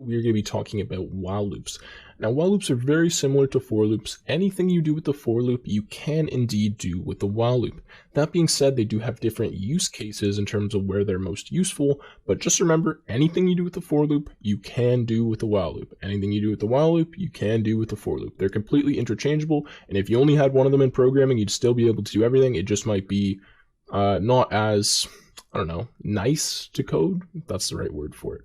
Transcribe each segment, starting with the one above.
We're going to be talking about while loops. Now, while loops are very similar to for loops. Anything you do with the for loop, you can indeed do with the while loop. That being said, they do have different use cases in terms of where they're most useful, but just remember, anything you do with the for loop, you can do with the while loop. Anything you do with the while loop, you can do with the for loop. They're completely interchangeable, and if you only had one of them in programming, you'd still be able to do everything. It just might be not as, I don't know, nice to code, if that's the right word for it,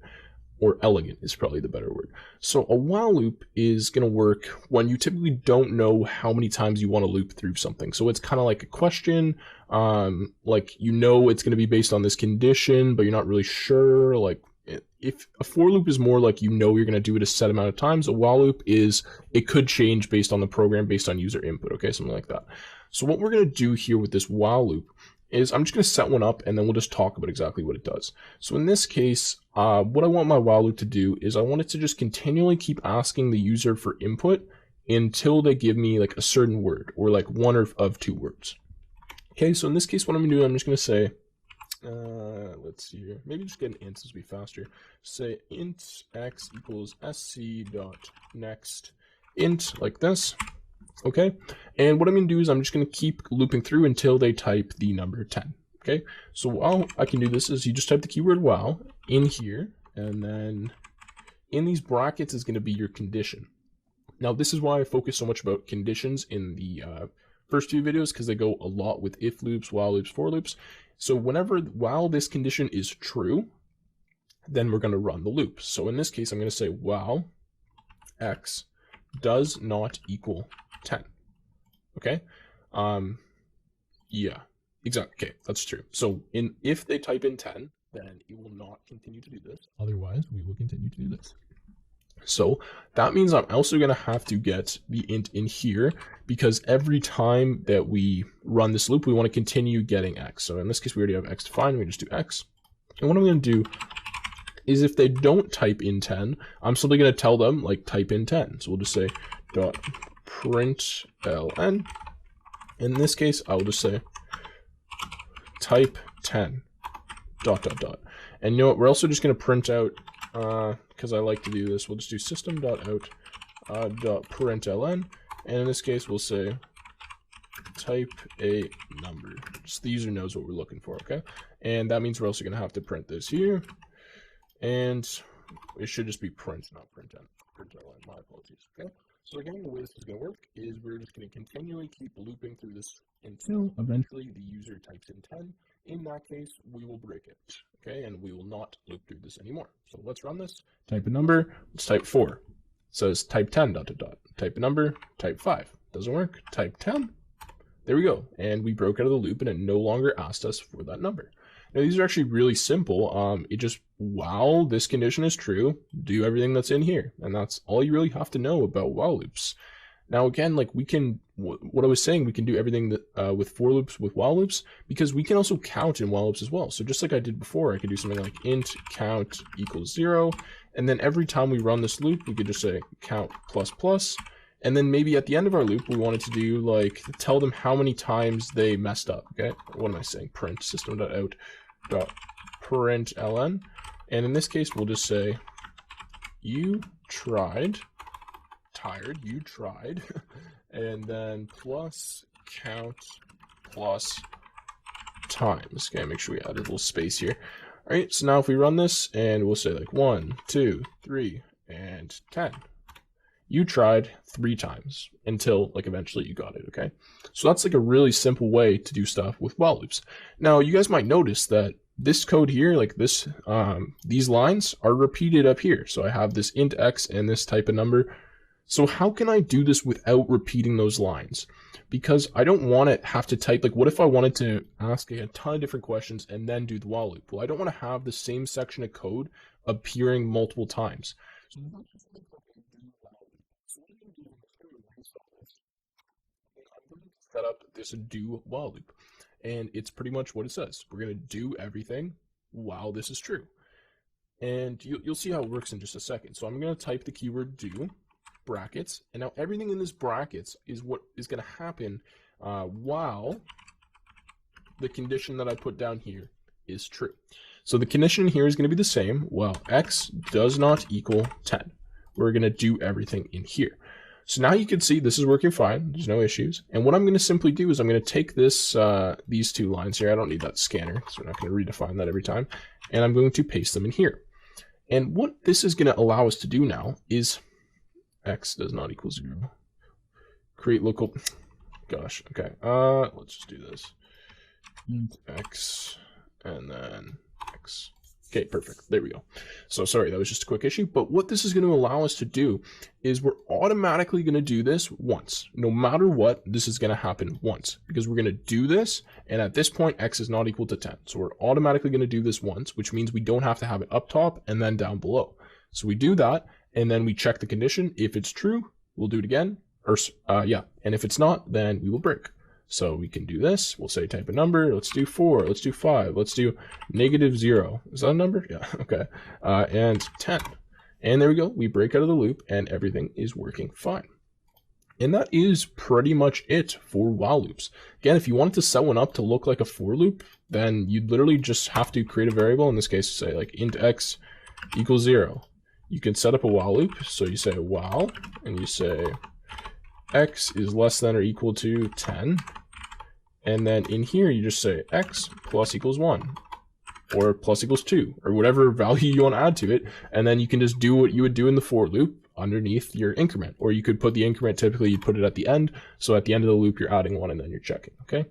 or elegant is probably the better word. So a while loop is going to work when you typically don't know how many times you want to loop through something. So it's kind of like a question, like you know it's going to be based on this condition, but you're not really sure. Like if a for loop is more like you know you're going to do it a set amount of times, a while loop is it could change based on the program, based on user input, okay, something like that. So what we're going to do here with this while loop is I'm just going to set one up and then we'll just talk about exactly what it does. So in this case, what I want my while loop to do is I want it to just continually keep asking the user for input until they give me like a certain word or like one of two words. Okay, so in this case, what I'm going to do, I'm just going to say, let's see here, maybe just get an int, this will be faster. Say int x equals sc dot next int like this. Okay, and what I'm going to do is I'm just going to keep looping through until they type the number 10. Okay, so while I can do this is you just type the keyword while in here, and then in these brackets is going to be your condition. Now this is why I focus so much about conditions in the first few videos, because they go a lot with if loops, while loops, for loops. So while this condition is true, then we're going to run the loop. So in this case, I'm going to say while x does not equal 10. Okay, yeah, exactly. Okay, that's true. So if they type in 10, then it will not continue to do this. Otherwise, we will continue to do this. So that means I'm also going to have to get the int in here, because every time that we run this loop, we want to continue getting x. So in this case, we already have x defined. We just do x. And what I'm going to do is if they don't type in 10, I'm simply going to tell them like type in 10. So we'll just say dot print ln. In this case, I will just say type 10 dot dot dot. And you know what? We're also just going to print out, because I like to do this, we'll just do system dot out dot print ln. And in this case, we'll say type a number. Just the user knows what we're looking for, okay? And that means we're also going to have to print this here. And it should just be print, not print ln. My apologies, okay? So again, the way this is going to work is we're just going to continually keep looping through this until eventually the user types in 10. In that case, we will break it, okay? And we will not loop through this anymore. So let's run this. Type a number. Let's type 4. It says type 10 dot dot dot. Type a number. Type 5. Doesn't work. Type 10. There we go. And we broke out of the loop and it no longer asked us for that number. Now these are actually really simple. It just, while this condition is true, do everything that's in here. And that's all you really have to know about while loops. Now again, like we can, what I was saying, we can do everything that, with for loops, with while loops, because we can also count in while loops as well. So just like I did before, I could do something like int count equals 0. And then every time we run this loop, we could just say count plus plus. And then maybe at the end of our loop, we wanted to do like, tell them how many times they messed up, okay? What am I saying? Print system.out println. And in this case, we'll just say, you tried, you tried, and then plus count plus times. Okay, make sure we add a little space here. All right, so now if we run this and we'll say like 1, 2, 3, and 10. You tried 3 times until like eventually you got it, okay? So that's like a really simple way to do stuff with while loops. Now you guys might notice that this code here, like this, these lines are repeated up here. So I have this int x and this type of number. So how can I do this without repeating those lines? Because I don't want to have to type, like what if I wanted to ask a ton of different questions and then do the while loop? Well, I don't want to have the same section of code appearing multiple times. So set up this do while loop, and it's pretty much what it says. We're going to do everything while this is true, and you'll see how it works in just a second. So I'm going to type the keyword do brackets, and now everything in this brackets is what is going to happen while the condition that I put down here is true. So the condition here is going to be the same. Well, x does not equal 10. We're going to do everything in here. So now you can see this is working fine. There's no issues. And what I'm going to simply do is I'm going to take this, these two lines here. I don't need that scanner because we're not going to redefine that every time. And I'm going to paste them in here. And what this is going to allow us to do now is x does not equal 0. Create local, gosh, okay. Let's just do this. Int x and then x. Okay, perfect. There we go. So sorry, that was just a quick issue. But what this is going to allow us to do is we're automatically going to do this once. No matter what, this is going to happen once because we're going to do this. And at this point, x is not equal to 10. So we're automatically going to do this once, which means we don't have to have it up top and then down below. So we do that and then we check the condition. If it's true, we'll do it again. Or yeah. And if it's not, then we will break. So we can do this. We'll say type a number. Let's do 4. Let's do 5. Let's do -0. Is that a number? Yeah. Okay. And 10. And there we go. We break out of the loop and everything is working fine. And that is pretty much it for while loops. Again, if you wanted to set one up to look like a for loop, then you'd literally just have to create a variable. In this case, say like int x equals 0. You can set up a while loop. So you say while and you say x is less than or equal to 10. And then in here, you just say x plus equals 1 or plus equals 2 or whatever value you want to add to it. And then you can just do what you would do in the for loop underneath your increment. Or you could put the increment, typically you put it at the end. So at the end of the loop, you're adding 1 and then you're checking, okay?